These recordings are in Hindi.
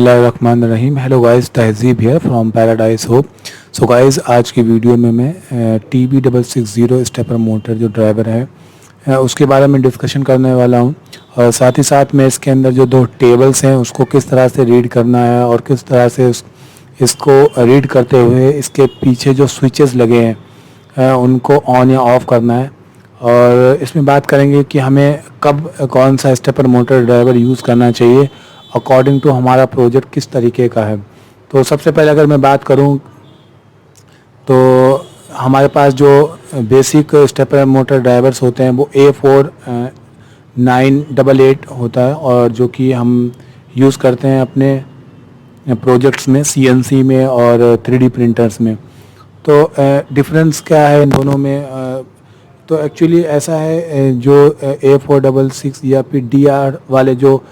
बिस्मिल्लाहिर्रहमानिर्रहीम। हेलो गाइस, तहज़ीब here from paradise hope. So guys, आज की वीडियो में मैं TB660 स्टेपर मोटर जो ड्राइवर है उसके बारे में डिस्कशन करने वाला हूं, और साथ ही साथ मैं इसके अंदर जो दो टेबल्स हैं उसको किस तरह से रीड करना है और किस तरह से इसको रीड करते हुए इसके पीछे जो स्विचेस लगे हैं उनको ऑन या ऑफ़ करना है। और इसमें बात करेंगे कि हमें कब कौन सा स्टेपर मोटर ड्राइवर यूज़ करना चाहिए अकॉर्डिंग टू हमारा प्रोजेक्ट किस तरीके का है। तो सबसे पहले अगर मैं बात करूं तो हमारे पास जो बेसिक स्टेपर मोटर ड्राइवर्स होते हैं वो A4988 होता है, और जो कि हम यूज़ करते हैं अपने प्रोजेक्ट्स में, CNC में और 3D प्रिंटर्स में। तो डिफरेंस क्या है इन दोनों में? तो एक्चुअली ऐसा है, जो A466 या फिर DR वाले जो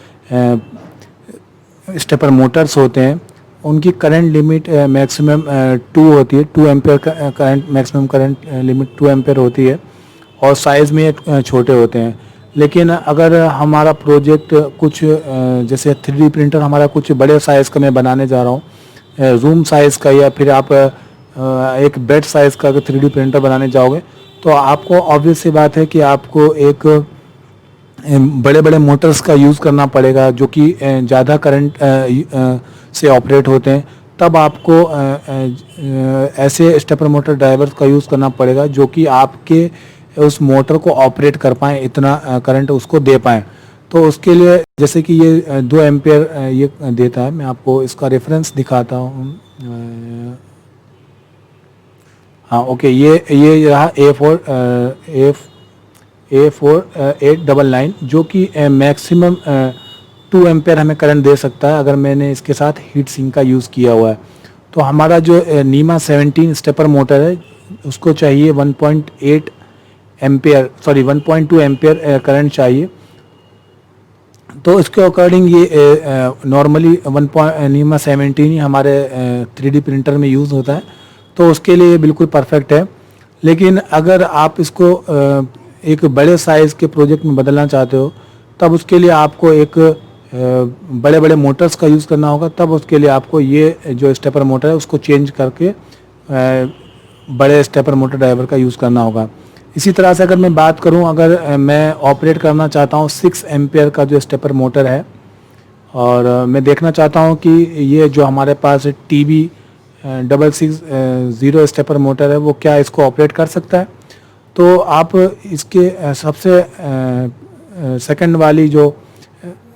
स्टेपर मोटर्स होते हैं उनकी करंट लिमिट मैक्सिमम 2 होती है, 2 ampere current, maximum current limit 2 ampere होती है, और साइज़ में छोटे होते हैं। लेकिन अगर हमारा प्रोजेक्ट कुछ जैसे 3D प्रिंटर हमारा कुछ बड़े साइज़ का मैं बनाने जा रहा हूँ, रूम साइज़ का, या फिर आप एक बेड साइज़ का अगर 3D प्रिंटर बनाने जाओगे तो आपको ऑब्वियस सी बात है कि आपको एक बड़े बड़े मोटर्स का यूज़ करना पड़ेगा जो कि ज़्यादा करंट से ऑपरेट होते हैं। तब आपको ऐसे स्टेपर मोटर ड्राइवर्स का यूज़ करना पड़ेगा जो कि आपके उस मोटर को ऑपरेट कर पाएँ, इतना करंट उसको दे पाएँ। तो उसके लिए जैसे कि ये 2 एम्पेयर ये देता है। मैं आपको इसका रेफरेंस दिखाता हूँ। हाँ, ओके, ये रहा A4899 जो कि मैक्सिमम 2 एम्पेयर हमें करंट दे सकता है अगर मैंने इसके साथ हीट सिंक का यूज़ किया हुआ है। तो हमारा जो नीमा 17 स्टेपर मोटर है उसको चाहिए 1.8 एम्पेयर, सॉरी 1.2 एम्पेयर करंट चाहिए। तो इसके अकॉर्डिंग ये नॉर्मली नीमा 17 ही हमारे 3D प्रिंटर में यूज़ होता है, तो उसके लिए बिल्कुल परफेक्ट है। लेकिन अगर आप इसको एक बड़े साइज़ के प्रोजेक्ट में बदलना चाहते हो तब उसके लिए आपको एक बड़े बड़े मोटर्स का यूज़ करना होगा। तब उसके लिए आपको ये जो स्टेपर मोटर है उसको चेंज करके बड़े स्टेपर मोटर ड्राइवर का यूज़ करना होगा। इसी तरह से अगर मैं बात करूं, अगर मैं ऑपरेट करना चाहता हूं 6 एम्पेयर का जो स्टेपर मोटर है, और मैं देखना चाहता हूं कि ये जो हमारे पास TB660 स्टेपर मोटर है वो क्या इसको ऑपरेट कर सकता है। तो आप इसके सबसे सेकंड वाली जो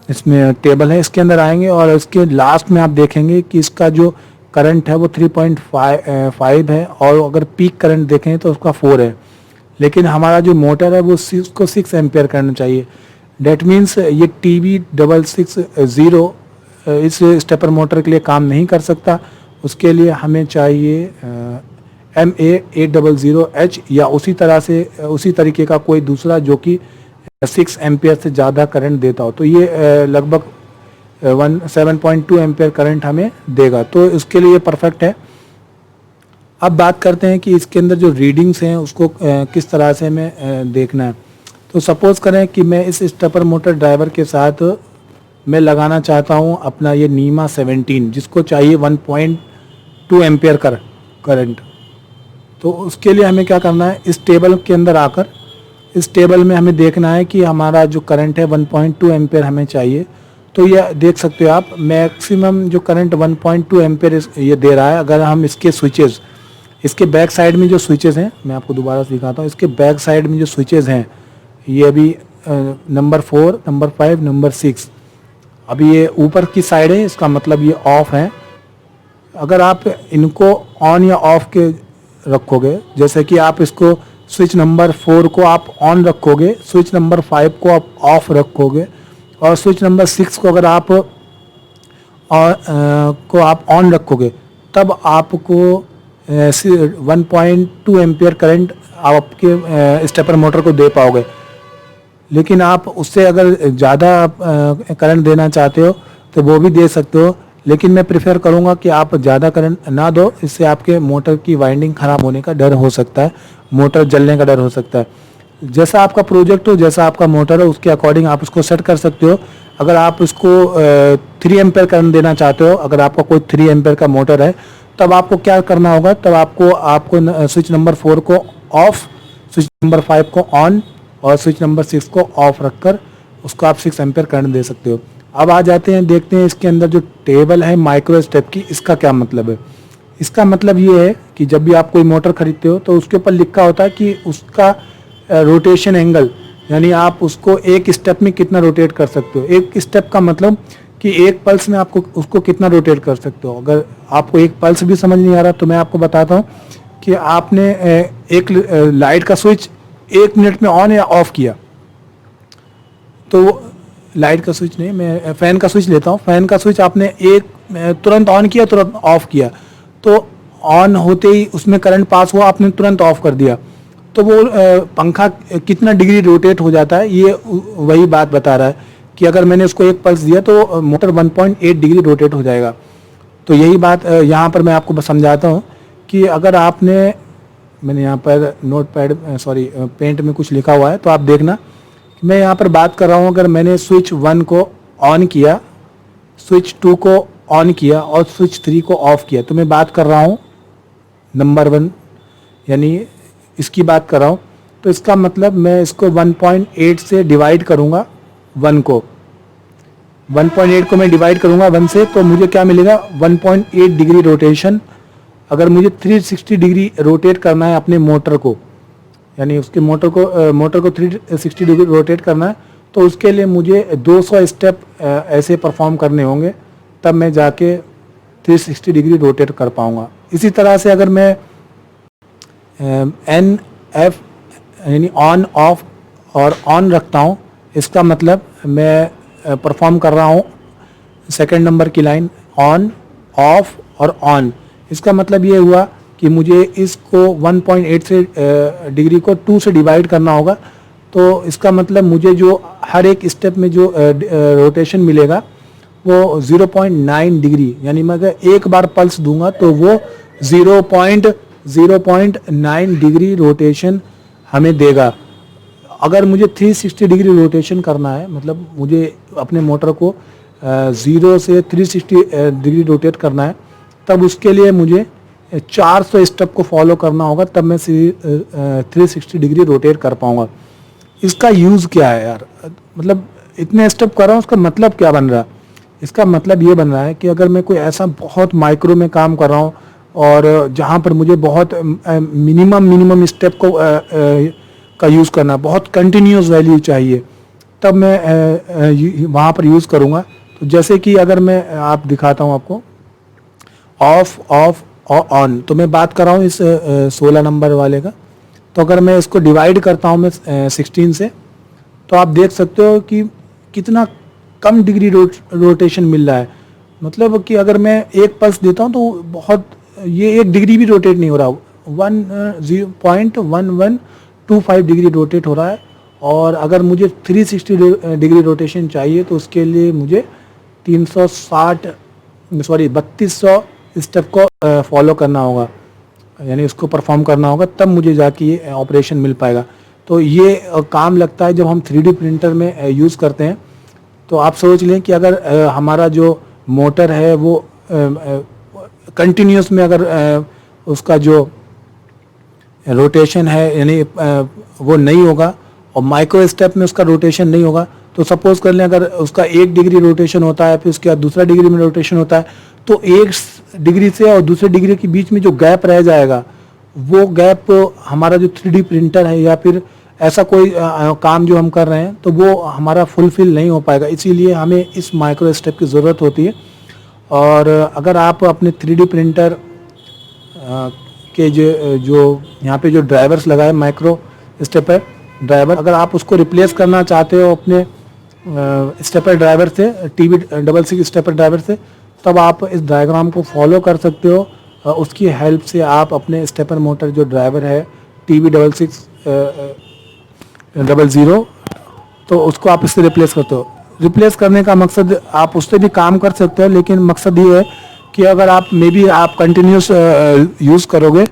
इसमें टेबल है इसके अंदर आएंगे, और इसके लास्ट में आप देखेंगे कि इसका जो करंट है वो 3.5 है, और अगर पीक करंट देखें तो उसका 4 है। लेकिन हमारा जो मोटर है वो उसको 6 एम्पेयर करना चाहिए। डेट मीन्स ये TB660 इस स्टेपर मोटर के लिए काम नहीं कर सकता। उसके लिए हमें चाहिए MA800H या उसी तरह से उसी तरीके का कोई दूसरा जो कि 6 एम्पेयर से ज़्यादा करंट देता हो। तो ये लगभग 7.2 एम्पेयर करंट हमें देगा, तो इसके लिए परफेक्ट है। अब बात करते हैं कि इसके अंदर जो रीडिंग्स हैं उसको किस तरह से हमें देखना है। तो सपोज़ करें कि मैं इस स्टेपर मोटर ड्राइवर के साथ मैं लगाना चाहता हूं अपना ये नीमा 17 जिसको चाहिए 1.2 एम्पेयर करंट। तो उसके लिए हमें क्या करना है, इस टेबल के अंदर आकर इस टेबल में हमें देखना है कि हमारा जो करंट है 1.2 एम्पेयर हमें चाहिए। तो ये देख सकते हो आप, मैक्सिमम जो करंट 1.2 एम्पेयर ये दे रहा है। अगर हम इसके स्विचेस, इसके बैक साइड में जो स्विचेस हैं, मैं आपको दोबारा से दिखाता हूँ, इसके बैक साइड में जो स्विचेस हैं ये अभी नंबर 4, नंबर 5, नंबर 6, अभी ये ऊपर की साइड है, इसका मतलब ये ऑफ है। अगर आप इनको ऑन या ऑफ के रखोगे, जैसे कि आप इसको स्विच नंबर 4 को आप ऑन रखोगे, स्विच नंबर 5 को आप ऑफ रखोगे, और स्विच नंबर 6 को अगर आप ऑन रखोगे, तब आपको 1.2 एम्पेयर करंट आपके स्टेपर मोटर को दे पाओगे। लेकिन आप उससे अगर ज़्यादा करंट देना चाहते हो तो वो भी दे सकते हो, लेकिन मैं प्रेफर करूँगा कि आप ज़्यादा करंट ना दो, इससे आपके मोटर की वाइंडिंग ख़राब होने का डर हो सकता है, मोटर जलने का डर हो सकता है। जैसा आपका प्रोजेक्ट हो, जैसा आपका मोटर हो, उसके अकॉर्डिंग आप उसको सेट कर सकते हो। अगर आप इसको 3 एम्पेयर करंट देना चाहते हो, अगर आपका कोई 3 एम्पेयर का मोटर है, तब आपको क्या करना होगा, तब आपको स्विच नंबर 4 को ऑफ, स्विच नंबर 5 को ऑन और स्विच नंबर 6 को ऑफ रखकर उसको आप 6 एम्पेयर करंट दे सकते हो। अब आ जाते हैं, देखते हैं इसके अंदर जो टेबल है माइक्रो स्टेप की, इसका क्या मतलब है। इसका मतलब ये है कि जब भी आप कोई मोटर खरीदते हो तो उसके ऊपर लिखा होता है कि उसका रोटेशन एंगल, यानी आप उसको एक स्टेप में कितना रोटेट कर सकते हो। एक स्टेप का मतलब कि एक पल्स में आपको उसको कितना रोटेट कर सकते हो। अगर आपको एक पल्स भी समझ नहीं आ रहा तो मैं आपको बताता हूँ कि आपने एक लाइट का स्विच 1 मिनट में ऑन या ऑफ किया, तो लाइट का स्विच नहीं, मैं फ़ैन का स्विच लेता हूँ। फ़ैन का स्विच आपने तुरंत ऑन किया, तुरंत ऑफ किया, तो ऑन होते ही उसमें करंट पास हुआ, आपने तुरंत ऑफ कर दिया, तो वो पंखा कितना डिग्री रोटेट हो जाता है, ये वही बात बता रहा है कि अगर मैंने उसको एक पल्स दिया तो मोटर 1.8 डिग्री रोटेट हो जाएगा। तो यही बात यहाँ पर मैं आपको समझाता हूँ कि अगर मैंने यहाँ पर पेंट में कुछ लिखा हुआ है तो आप देखना, मैं यहाँ पर बात कर रहा हूँ, अगर मैंने स्विच 1 को ऑन किया, स्विच 2 को ऑन किया और स्विच 3 को ऑफ किया, तो मैं बात कर रहा हूँ नंबर 1, यानी इसकी बात कर रहा हूँ। तो इसका मतलब मैं इसको 1.8 से डिवाइड करूँगा 1 को, 1.8 को मैं डिवाइड करूँगा 1 से, तो मुझे क्या मिलेगा, 1.8 डिग्री रोटेशन। अगर मुझे 360 डिग्री रोटेट करना है अपने मोटर को, यानी उसके मोटर को 360 डिग्री रोटेट करना है, तो उसके लिए मुझे 200 स्टेप ऐसे परफॉर्म करने होंगे, तब मैं जाके 360 डिग्री रोटेट कर पाऊँगा। इसी तरह से अगर मैं एन एफ यानी ऑन ऑफ और ऑन रखता हूँ, इसका मतलब मैं परफॉर्म कर रहा हूँ सेकंड नंबर की लाइन ऑन ऑफ और ऑन। इसका मतलब ये हुआ कि मुझे इसको 1.8 से डिग्री को 2 से डिवाइड करना होगा, तो इसका मतलब मुझे जो हर एक स्टेप में जो रोटेशन मिलेगा वो 0.9 डिग्री, यानी मैं अगर एक बार पल्स दूंगा तो वो 0.9 डिग्री रोटेशन हमें देगा। अगर मुझे 360 डिग्री रोटेशन करना है, मतलब मुझे अपने मोटर को 0 से 360 डिग्री रोटेट करना है, तब उसके लिए मुझे 400 स्टेप को फॉलो करना होगा, तब मैं 360 डिग्री रोटेट कर पाऊंगा। इसका यूज़ क्या है यार, मतलब इतने स्टेप कर रहा हूँ, उसका मतलब क्या बन रहा है। इसका मतलब ये बन रहा है कि अगर मैं कोई ऐसा बहुत माइक्रो में काम कर रहा हूँ और जहाँ पर मुझे बहुत मिनिमम स्टेप को का यूज़ करना, बहुत कंटिन्यूस वैल्यू चाहिए, तब मैं वहाँ पर यूज़ करूँगा। तो जैसे कि अगर मैं आप दिखाता हूँ आपको ऑफ ऑफ और ऑन, तो मैं बात कर रहा हूँ इस 16 नंबर वाले का। तो अगर मैं इसको डिवाइड करता हूँ मैं 16 से, तो आप देख सकते हो कि कितना कम डिग्री रोटेशन मिल रहा है। मतलब कि अगर मैं एक पल्स देता हूँ तो बहुत, ये 1 डिग्री भी रोटेट नहीं हो रहा, 0.1125 डिग्री रोटेट हो रहा है। और अगर मुझे 360 डिग्री रोटेशन चाहिए तो उसके लिए मुझे 3200 स्टेप को फॉलो करना होगा, यानी उसको परफॉर्म करना होगा, तब मुझे जाके ये ऑपरेशन मिल पाएगा। तो ये काम लगता है जब हम 3D प्रिंटर में यूज़ करते हैं। तो आप सोच लें कि अगर हमारा जो मोटर है वो कंटिन्यूस में अगर उसका जो रोटेशन है यानी वो नहीं होगा और माइक्रो स्टेप में उसका रोटेशन नहीं होगा, तो सपोज कर लें अगर उसका 1 डिग्री रोटेशन होता है, फिर उसके बाद दूसरा डिग्री में रोटेशन होता है, तो 1 डिग्री से और दूसरे डिग्री के बीच में जो गैप रह जाएगा, वो गैप हमारा जो 3D प्रिंटर है या फिर ऐसा कोई काम जो हम कर रहे हैं तो वो हमारा फुलफिल नहीं हो पाएगा। इसीलिए हमें इस माइक्रो स्टेप की ज़रूरत होती है। और अगर आप अपने 3D प्रिंटर के जो यहाँ पे जो ड्राइवर्स लगाए माइक्रो स्टेपर ड्राइवर, अगर आप उसको रिप्लेस करना चाहते हो अपने स्टेपर ड्राइवर से, TB66 स्टेपर ड्राइवर से, तब आप इस डायग्राम को फॉलो कर सकते हो। उसकी हेल्प से आप अपने स्टेपर मोटर जो ड्राइवर है TB6600, तो उसको आप इससे रिप्लेस करते हो। रिप्लेस करने का मकसद, आप उससे भी काम कर सकते हो, लेकिन मकसद ये है कि अगर आप आप कंटिन्यूस यूज़ करोगे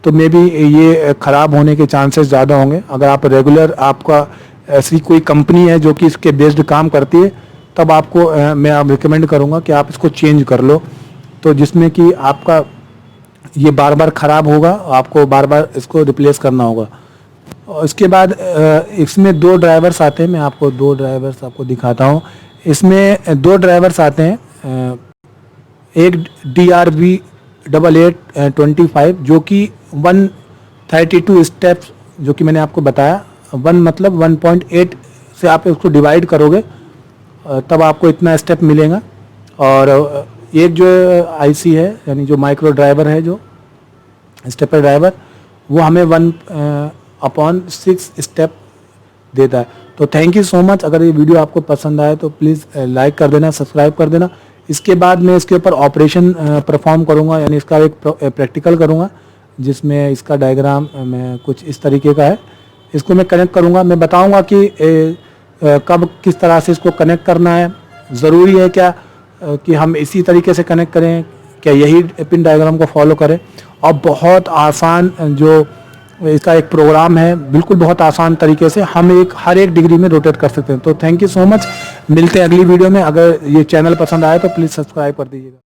तो मे बी ये ख़राब होने के चांसेस ज़्यादा होंगे। अगर आप रेगुलर, आपका ऐसी कोई कंपनी है जो कि इसके बेस्ड काम करती है, तब आपको मैं आप रिकमेंड करूँगा कि आप इसको चेंज कर लो, तो जिसमें कि आपका ये बार बार ख़राब होगा, आपको बार बार इसको रिप्लेस करना होगा। और इसके बाद इसमें 2 ड्राइवर्स आते हैं, मैं आपको 2 ड्राइवर्स आपको दिखाता हूँ। इसमें 2 ड्राइवर्स आते हैं, एक DRV8825 जो कि 132 स्टेप्स, जो कि मैंने आपको बताया 1 मतलब 1.8 से आप इसको डिवाइड करोगे तब आपको इतना स्टेप मिलेगा। और एक जो आईसी है यानी जो माइक्रो ड्राइवर है, जो स्टेपर ड्राइवर, वो हमें 1/6 स्टेप देता है। तो थैंक यू सो मच। अगर ये वीडियो आपको पसंद आए तो प्लीज़ लाइक कर देना, सब्सक्राइब कर देना। इसके बाद मैं इसके ऊपर ऑपरेशन परफॉर्म करूँगा, यानी इसका एक प्रैक्टिकल करूँगा जिसमें इसका डायग्राम मैं कुछ इस तरीके का है। इसको मैं कनेक्ट करूँगा, मैं बताऊँगा कि कब किस तरह से इसको कनेक्ट करना है। ज़रूरी है क्या कि हम इसी तरीके से कनेक्ट करें, क्या यही पिन डायग्राम को फॉलो करें। और बहुत आसान जो इसका एक प्रोग्राम है, बिल्कुल बहुत आसान तरीके से हम हर एक डिग्री में रोटेट कर सकते हैं। तो थैंक यू सो मच, मिलते हैं अगली वीडियो में। अगर ये चैनल पसंद आए तो प्लीज़ सब्सक्राइब कर दीजिएगा।